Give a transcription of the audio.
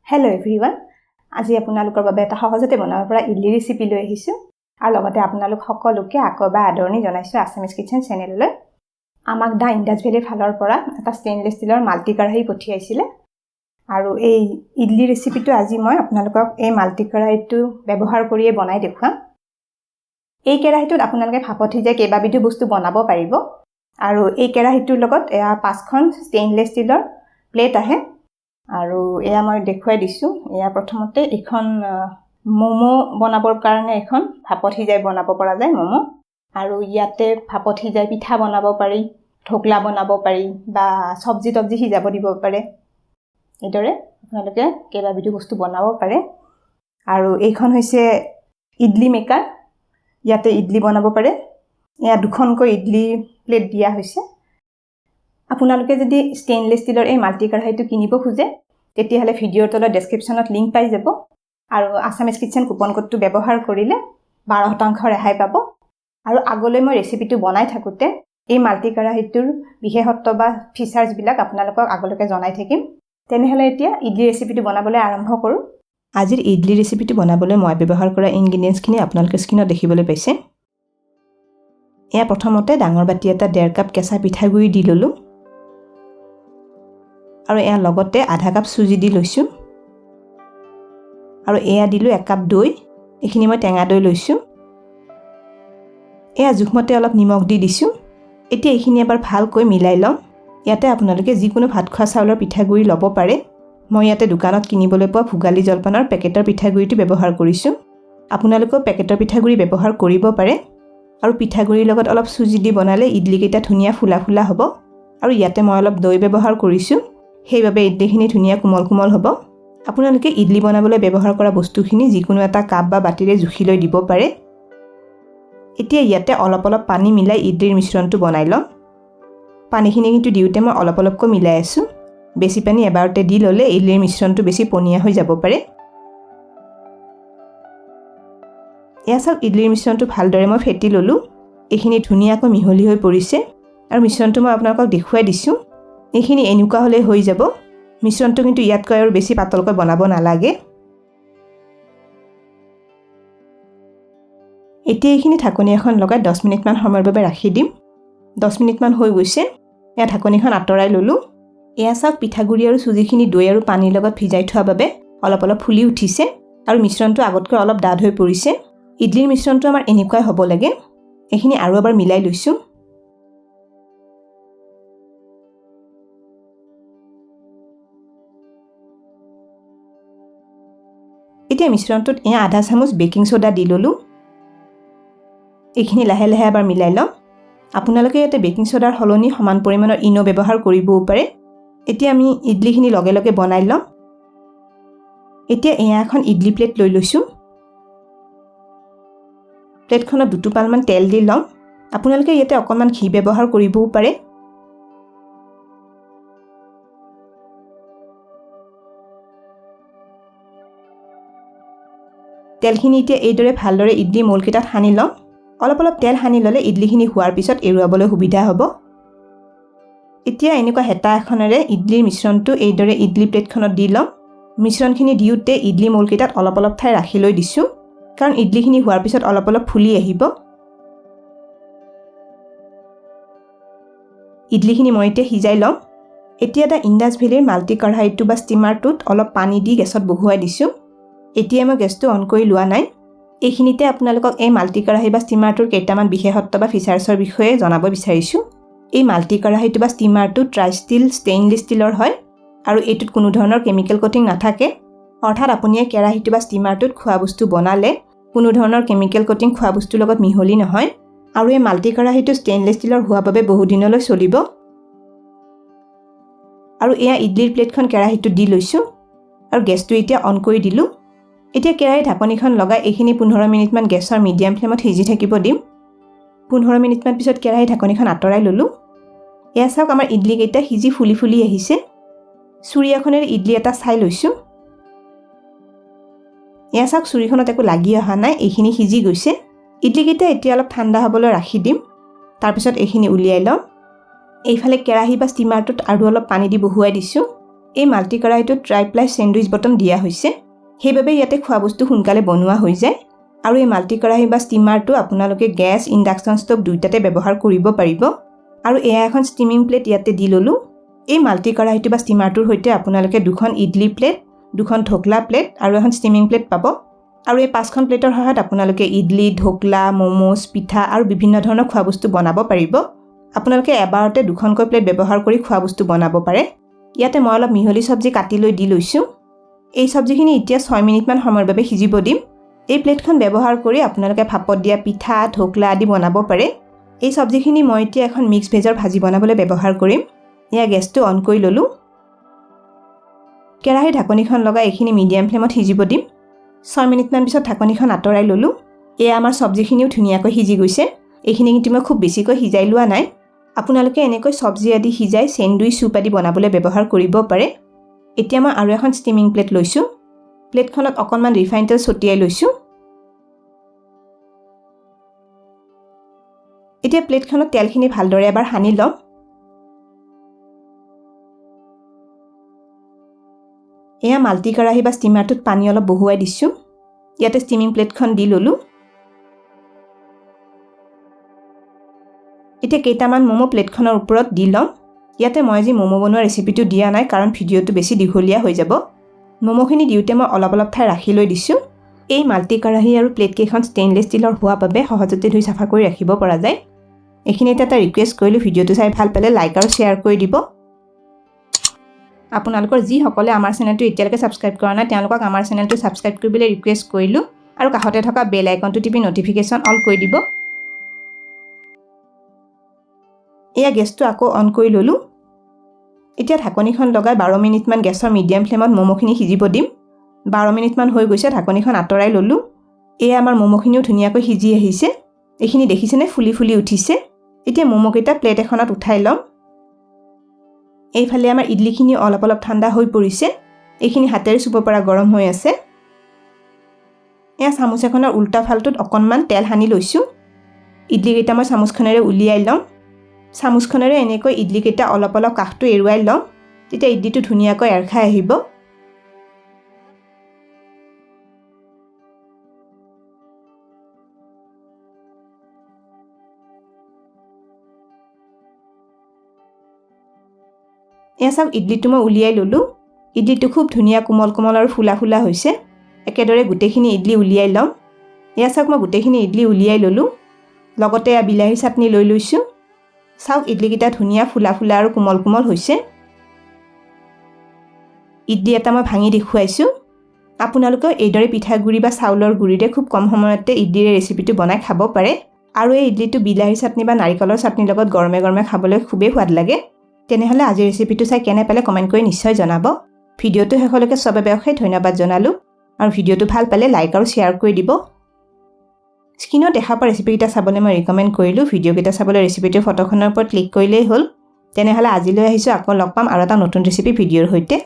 Hello' everyone, আজি আপোনালোকৰ বাবে এটা সহজতে বনাব পৰা ইডলি ৰেচিপি লৈ আহিছোঁ আৰু লগতে আপোনালোক সকলোকে আকৌ এবাৰ আদৰণি জনাইছোঁ আছামিজ কিচেন চেনেললৈ। আমাক দা ইণ্ডাছ ভেলীৰ ফালৰ পৰা এটা ষ্টেইনলেছ ষ্টীলৰ মাল্টি কেৰাহী পঠিয়াইছিলে আৰু এই ইডলি ৰেচিপিটো আজি মই আপোনালোকক এই মাল্টি কেৰাহীটো ব্যৱহাৰ কৰিয়ে বনাই দেখুৱাম। এই কেৰাহীটোত আপোনালোকে ভাপত সিজাই কেইবাবিধো বস্তু বনাব পাৰিব আৰু এই কেৰাহীটোৰ লগত 5খন ষ্টেইনলেছ ষ্টীলৰ প্লেট আহে আৰু এয়া মই দেখুৱাই দিছোঁ। এয়া প্ৰথমতে এখন ম'মো বনাবৰ কাৰণে এখন ভাপত সিজাই বনাব পৰা যায় ম'মো, আৰু ইয়াতে ভাপত সিজাই পিঠা বনাব পাৰি, ঢোকলা বনাব পাৰি বা চব্জি সিজাব দিব পাৰে। এইদৰে আপোনালোকে কেইবাবিধো বস্তু বনাব পাৰে। আৰু এইখন হৈছে ইডলি মেকাৰ, ইয়াতে ইডলি বনাব পাৰে। এয়া 2খনকৈ ইডলি প্লেট দিয়া হৈছে। আপোনালোকে যদি ষ্টেইনলেছ ষ্টীলৰ এই মাল্টি কেৰাহীটো কিনিব খোজে তেতিয়াহ'লে ভিডিঅ'ৰ তলত ডেছক্ৰিপশ্যনত লিংক পাই যাব আৰু আছামিজ কিচেন কুপন কোডটো ব্যৱহাৰ কৰিলে 12% ৰেহাই পাব। আৰু আগলৈ মই ৰেচিপিটো বনাই থাকোঁতে এই মাল্টি কেৰাহীটোৰ বিশেষত্ব বা ফিচাৰ্ছবিলাক আপোনালোকক আগলৈকে জনাই থাকিম। তেনেহ'লে এতিয়া ইডলি ৰেচিপিটো বনাবলৈ আৰম্ভ কৰোঁ। আজিৰ ইডলি ৰেচিপিটো বনাবলৈ মই ব্যৱহাৰ কৰা ইনগ্ৰিডিয়েণ্টছখিনি আপোনালোকে স্ক্ৰীনত দেখিবলৈ পাইছে। এয়া প্ৰথমতে ডাঙৰ বাতি এটা 1.5 কাপ কেঁচা পিঠাগুড়ি দি ল'লোঁ আৰু এয়া লগতে আধা কাপ চুজি দি লৈছোঁ আৰু এয়া দিলোঁ 1 কাপ দৈ। এইখিনি মই টেঙা দৈ লৈছোঁ। এয়া জোখমতে অলপ নিমখ দি দিছোঁ। এতিয়া এইখিনি এবাৰ ভালকৈ মিলাই ল'ম। ইয়াতে আপোনালোকে যিকোনো ভাত খোৱা চাউলৰ পিঠাগুড়ি ল'ব পাৰে। মই ইয়াতে দোকানত কিনিবলৈ পোৱা ভোগালী জলপানৰ পেকেটৰ পিঠাগুড়িটো ব্যৱহাৰ কৰিছোঁ। আপোনালোকেও পেকেটৰ পিঠাগুড়ি ব্যৱহাৰ কৰিব পাৰে। আৰু পিঠাগুড়িৰ লগত অলপ চুজি দি বনালে ইডলিকেইটা ধুনীয়া ফুলা ফুলা হ'ব। আৰু ইয়াতে মই অলপ দৈ ব্যৱহাৰ কৰিছোঁ, সেইবাবে ইডলিখিনি ধুনীয়া কোমল কোমল হ'ব। আপোনালোকে ইডলি বনাবলৈ ব্যৱহাৰ কৰা বস্তুখিনি যিকোনো এটা কাপ বা বাতিৰে জুখি লৈ দিব পাৰে। এতিয়া ইয়াতে অলপ অলপ পানী মিলাই ইডলিৰ মিশ্ৰণটো বনাই ল'ম। পানীখিনি কিন্তু দিওঁতে মই অলপ অলপকৈ মিলাই আছোঁ। বেছি পানী এবাৰতে দি ল'লে ইডলিৰ মিশ্ৰণটো বেছি পনীয়া হৈ যাব পাৰে। এয়া চাওক, ইডলিৰ মিশ্ৰণটো ভালদৰে মই ফেটি ল'লোঁ। এইখিনি ধুনীয়াকৈ মিহলি হৈ পৰিছে আৰু মিশ্ৰণটো মই আপোনালোকক দেখুৱাই দিছোঁ। এইখিনি এনেকুৱা হ'লে হৈ যাব। মিশ্ৰণটো কিন্তু ইয়াতকৈ আৰু বেছি পাতলকৈ বনাব নালাগে। এতিয়া এইখিনি ঢাকনি এখন লগাই 10 মিনিটমান সময়ৰ বাবে ৰাখি দিম। 10 মিনিটমান হৈ গৈছে। এয়া ঢাকনিখন আঁতৰাই ল'লোঁ। এয়া চাওক, পিঠাগুড়ি আৰু চুজিখিনি দৈ আৰু পানীৰ লগত ভিজাই থোৱাৰ বাবে অলপ অলপ ফুলি উঠিছে আৰু মিশ্ৰণটো আগতকৈ অলপ ডাঠ হৈ পৰিছে। ইডলিৰ মিশ্ৰণটো আমাৰ এনেকুৱাই হ'ব লাগে। এইখিনি আৰু এবাৰ মিলাই লৈছোঁ। এতিয়া মিশ্ৰণটোত এয়া আধা চামুচ বেকিং ছ'ডা দি ল'লোঁ। এইখিনি লাহে লাহে এবাৰ মিলাই ল'ম। আপোনালোকে ইয়াতে বেকিং ছ'ডাৰ সলনি সমান পৰিমাণৰ ইনো ব্যৱহাৰ কৰিবও পাৰে। এতিয়া আমি ইডলিখিনি লগে লগে বনাই ল'ম। এতিয়া এয়া এখন ইডলি প্লেট লৈ লৈছোঁ। প্লেটখনত 2 টোপালমান তেল দি ল'ম। আপোনালোকে ইয়াতে অকণমান ঘি ব্যৱহাৰ কৰিবও পাৰে। তেলখিনি এতিয়া এইদৰে ভালদৰে ইডলি মলকেইটাত সানি ল'ম। অলপ অলপ তেল সানি ল'লে ইডলিখিনি হোৱাৰ পিছত এৰুৱাবলৈ সুবিধা হ'ব। এতিয়া এনেকুৱা হেতা এখনেৰে ইডলিৰ মিশ্ৰণটো এইদৰে ইডলি প্লেটখনত দি ল'ম। মিশ্ৰণখিনি দিওঁতে ইডলি মলকেইটাত অলপ অলপ ঠাই ৰাখি লৈ দিছোঁ, কাৰণ ইডলিখিনি হোৱাৰ পিছত অলপ অলপ ফুলি আহিব। ইডলিখিনি মই এতিয়া সিজাই ল'ম। এতিয়া এটা ইণ্ডাছ ভেলীৰ মাল্টি কেৰাহীটো বা ষ্টিমাৰটোত অলপ পানী দি গেছত বহুৱাই দিছোঁ। এতিয়া মই গেছটো অন কৰি লোৱা নাই। এইখিনিতে আপোনালোকক এই মাল্টি কেৰাহী বা ষ্টিমাৰটোৰ কেইটামান বিশেষত্ব বা ফিচাৰ্ছৰ বিষয়ে জনাব বিচাৰিছোঁ। এই মাল্টি কেৰাহীটো বা ষ্টিমাৰটো ট্ৰাই ষ্টিল ষ্টেইনলেছ ষ্টীলৰ হয় আৰু এইটোত কোনো ধৰণৰ কেমিকেল কোটিং নাথাকে। অৰ্থাৎ আপুনি এই কেৰাহীটো বা ষ্টিমাৰটোত খোৱা বস্তু বনালে কোনো ধৰণৰ কেমিকেল কোটিং খোৱা বস্তুৰ লগত মিহলি নহয়। আৰু এই মাল্টি কেৰাহীটো ষ্টেইনলেছ ষ্টীলৰ হোৱাৰ বাবে বহুদিনলৈ চলিব। আৰু এয়া ইডলিৰ প্লেটখন কেৰাহীটোত দি লৈছোঁ আৰু গেছটো এতিয়া অন কৰি দিলোঁ। এতিয়া কেৰাহীৰ ঢাকনিখন লগাই এইখিনি 15 মিনিটমান গেছৰ মিডিয়াম ফ্লেমত সিজি থাকিব দিম। 15 মিনিটমান পিছত কেৰাহীৰ ঢাকনিখন আঁতৰাই ল'লোঁ। এয়া চাওক, আমাৰ ইডলিকেইটা সিজি ফুলি ফুলি আহিছে। চুৰি এখনেৰে ইডলি এটা চাই লৈছোঁ। এয়া চাওক, চুৰিখনত একো লাগি অহা নাই, এইখিনি সিজি গৈছে। ইডলিকেইটা এতিয়া অলপ ঠাণ্ডা হ'বলৈ ৰাখি দিম। তাৰপিছত এইখিনি উলিয়াই ল'ম। এইফালে কেৰাহী বা ষ্টিমাৰটোত আৰু অলপ পানী দি বহুৱাই দিছোঁ। এই মাল্টি কেৰাহীটোত ট্ৰাইপ্লাই চেণ্ডউইচ বটম দিয়া হৈছে সেইবাবে ইয়াতে খোৱা বস্তু সোনকালে বনোৱা হৈ যায় আৰু এই মাল্টি কেৰাহী বা ষ্টিমাৰটো আপোনালোকে গেছ ইণ্ডাকশ্যন ষ্টভ দুইটাতে ব্যৱহাৰ কৰিব পাৰিব আৰু এয়া এখন ষ্টিমিং প্লেট ইয়াতে দি ল'লোঁ এই মাল্টি কেৰাহীটো বা ষ্টিমাৰটোৰ সৈতে আপোনালোকে দুখন ইডলি প্লেট দুখন ঢোকলা প্লেট আৰু এখন ষ্টিমিং প্লেট পাব আৰু এই 5খন প্লেটৰ সহায়ত আপোনালোকে ইডলি ঢোকলা মমোজ পিঠা আৰু বিভিন্ন ধৰণৰ খোৱা বস্তু বনাব পাৰিব আপোনালোকে এবাৰতে দুখনকৈ প্লেট ব্যৱহাৰ কৰি খোৱা বস্তু বনাব পাৰে ইয়াতে মই অলপ মিহলি চব্জি কাটি লৈ দি লৈছোঁ এই চব্জিখিনি এতিয়া 6 মিনিটমান সময়ৰ বাবে সিজিব দিম এই প্লেটখন ব্যৱহাৰ কৰি আপোনালোকে ভাপত দিয়া পিঠা ঢোকলা আদি বনাব পাৰে এই চব্জিখিনি মই এতিয়া এখন মিক্স ভেজৰ ভাজি বনাবলৈ ব্যৱহাৰ কৰিম ইয়া গেছটো অন কৰি ল'লোঁ কেৰাহীৰ ঢাকনিখন লগাই এইখিনি মিডিয়াম ফ্লেমত সিজিব দিম 6 মিনিটমান পিছত ঢাকনিখন আঁতৰাই ল'লোঁ এয়া আমাৰ চব্জিখিনিও ধুনীয়াকৈ সিজি গৈছে এইখিনি কিন্তু মই খুব বেছিকৈ সিজাই লোৱা নাই আপোনালোকে এনেকৈ চব্জি আদি সিজাই চেণ্ডউইচ চুপ আদি বনাবলৈ ব্যৱহাৰ কৰিব পাৰে এতিয়া মই আৰু এখন ষ্টিমিং প্লেট লৈছোঁ প্লেটখনত অকণমান ৰিফাইন তেল ছটিয়াই লৈছোঁ এতিয়া প্লেটখনত তেলখিনি ভালদৰে এবাৰ সানি ল'ম এয়া মাল্টি কেৰাহী বা ষ্টিমাৰটোত পানী অলপ বহুৱাই দিছোঁ ইয়াতে ষ্টিমিং প্লেটখন দি ল'লোঁ এতিয়া কেইটামান মমো প্লেটখনৰ ওপৰত দি ল'ম ইয়াতে মই আজি মমো বনোৱা ৰেচিপিটো দিয়া নাই কাৰণ ভিডিঅ'টো বেছি দীঘলীয়া হৈ যাব মমোখিনি দিওঁতে মই অলপ অলপ ঠাই ৰাখি লৈ দিছোঁ এই মাল্টি কেৰাহী আৰু প্লেটকেইখন ষ্টেইনলেছ ষ্টীলৰ হোৱা বাবে সহজতে ধুই চাফা কৰি ৰাখিব পৰা যায় এইখিনিতে এটা ৰিকুৱেষ্ট কৰিলোঁ ভিডিঅ'টো চাই ভাল পালে লাইক আৰু শ্বেয়াৰ কৰি দিব আপোনালোকৰ যিসকলে আমাৰ চেনেলটো এতিয়ালৈকে ছাবস্ক্ৰাইব কৰা নাই তেওঁলোকক আমাৰ চেনেলটো ছাবস্ক্ৰাইব কৰিবলৈ ৰিকুৱেষ্ট কৰিলোঁ আৰু কাষতে থকা বেল আইকনটো টিপি নটিফিকেশ্যন অল কৰি দিব এয়া গেছটো আকৌ অন কৰি ল'লোঁ এতিয়া ঢাকনিখন লগাই 12 মিনিটমান গেছৰ মিডিয়াম ফ্লেমত মমোখিনি সিজিব দিম 12 মিনিটমান হৈ গৈছে ঢাকনিখন আঁতৰাই ল'লোঁ এয়া আমাৰ মমোখিনিও ধুনীয়াকৈ সিজি আহিছে এইখিনি দেখিছেনে ফুলি ফুলি উঠিছে এতিয়া মমোকেইটা প্লেট এখনত উঠাই ল'ম এইফালে আমাৰ ইডলিখিনি অলপ অলপ ঠাণ্ডা হৈ পৰিছে এইখিনি হাতেৰে চুব পৰা গৰম হৈ আছে এয়া চামুচ এখনৰ উল্টা ফালটোত অকণমান তেল সানি লৈছোঁ ইডলিকেইটা মই চামুচখনেৰে উলিয়াই ল'ম চামুচখনেৰে এনেকৈ ইডলিকেইটা অলপ অলপ কাষটো এৰুৱাই ল'ম তেতিয়া ইডলিটো ধুনীয়াকৈ এৰ খাই আহিব এয়া চাওক ইডলিটো মই উলিয়াই ল'লোঁ ইডলিটো খুব ধুনীয়া কোমল কোমল আৰু ফুলা ফুলা হৈছে একেদৰে গোটেইখিনি ইডলি উলিয়াই ল'ম এয়া চাওক মই গোটেইখিনি ইডলি উলিয়াই ল'লোঁ লগতে এয়া বিলাহী চাটনি লৈ লৈছোঁ চাওক ইডলিকেইটা ধুনীয়া ফুলা ফুলা আৰু কোমল কোমল হৈছে ইডলি এটা মই ভাঙি দেখুৱাইছোঁ আপোনালোকেও এইদৰে পিঠাগুড়ি বা চাউলৰ গুড়িৰে খুব কম সময়তে ইডলিৰ ৰেচিপিটো বনাই খাব পাৰে আৰু এই ইডলিটো বিলাহী চাটনি বা নাৰিকলৰ চাটনিৰ লগত গৰমে গৰমে খাবলৈ খুবেই সোৱাদ লাগে তেনেহ'লে আজিৰ ৰেচিপিটো চাই কেনে পালে কমেণ্ট কৰি নিশ্চয় জনাব ভিডিঅ'টো শেষলৈকে চবে অশেষ ধন্যবাদ জনালোঁ আৰু ভিডিঅ'টো ভাল পালে লাইক আৰু শ্বেয়াৰ কৰি দিব স্ক্ৰীনত দেখা পোৱা ৰেচিপিকেইটা চাবলৈ মই ৰিকমেণ্ড কৰিলোঁ ভিডিঅ'কেইটা চাবলৈ ৰেচিপিটোৰ ফটোখনৰ ওপৰত ক্লিক কৰিলেই হ'ল তেনেহ'লে আজিলৈ আহিছোঁ আকৌ লগ পাম আৰু এটা নতুন ৰেচিপি ভিডিঅ'ৰ সৈতে